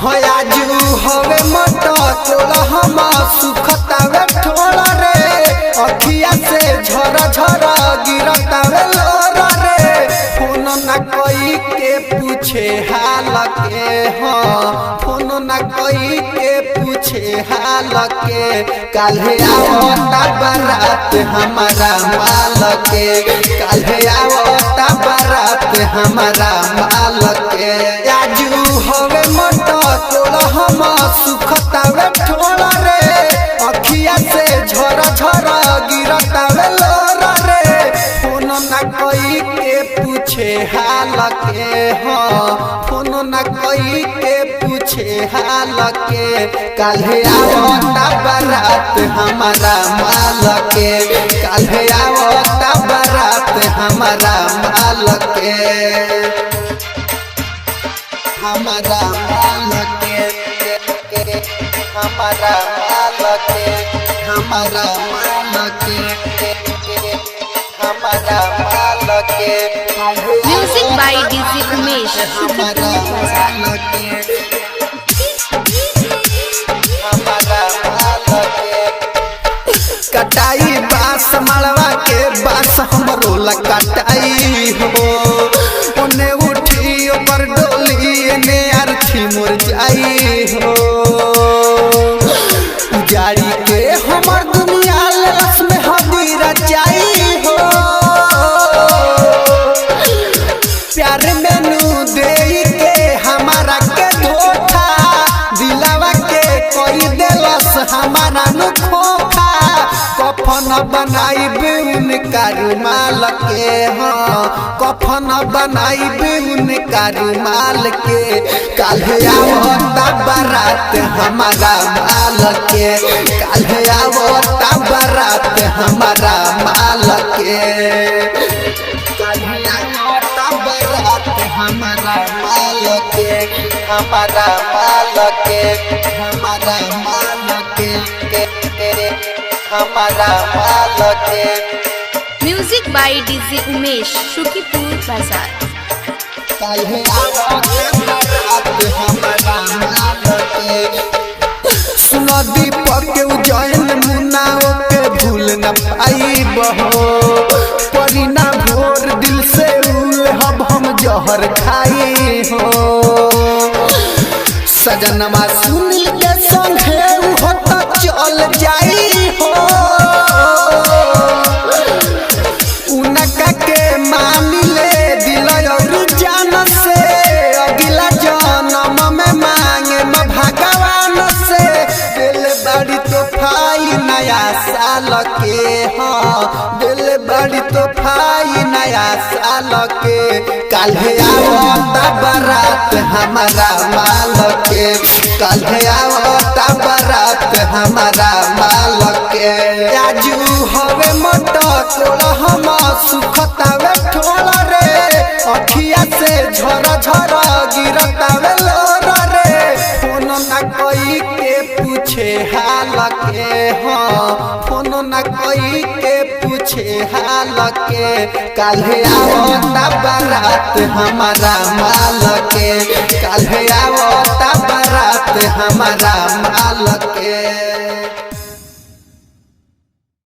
हयाजू हवे मट तोला हम सुखतावे ठोला रे अखिया से झर झर गिरतावे लोर रे फोन न कोई के पूछे हाल के फोन न कोई के पूछे हाल के काल्हे आवता बारात हमारा माल के काल्हे आवता बारात हमारा माल के आजू हवे मट तोला हम सुखतावे ठोला रे अखिया से झर झर गिरतावे लोर रे फोन न कोई के पूछे हाल के फोन न कोई के पूछे हाल के काल्हे आवता बारात हमारा माल के काल्हे आवता बारात हमारा माल के हमारा माल के हमारा माल के हमारा माल के हमारा माल के म्यूजिक बाय डीजे उमेश हमारा माल के हमारा माल के कटाई बास मलवा के बास हमरो कटाई हो ओने उठी ऊपर डोली ने अर्थी मुरझाई हो उजाड़ी के हमर दुनिया लस में हदी रचाई हो प्यार मेनू दे के हमारा के धोखा दिलावा के कोई देलस हमारा नु खोखा कफन बनाइबे उनका रुमाल के कफन बनाइबे उनका रुमाल के काल्हे आवता बारात हमारा माल के काल्हे आवता बारात हमारा माल के काल्हे आवता बारात हमारा माल के हमारा माल के हमारा माल के हमारा माल के music by DJ Umesh Shukipur बाजार काल्हे आवता बारात हमारा माल के सुनो दीपक के उजैन मुन्नाओ के भूल न पाई बहो परिना भोर दिल से उले हम जहर खाई हो सजनमा सुनील के संगे हो तो चल जाई हो उनका के मान ले दिल और जान से अगला जन्म में मांगे भगवान से दिल बड़ी तोहफाई नया साल के दिल बड़ी तोहफाई नया साल के काल्हे आवता बारात हमारा माल के काल्हे आवता बारात हमारा माल के आजू हवे मट तोला हम सुखतावे ठोला रे अखिया से झर झर गिरतावे लोर रे फोन न कोई के पूछे हाल के फोन न कोई के पूछे हाल के काल्हे आवता बारात हमारा माल के काल्हे आवता बारात हमारा माल के।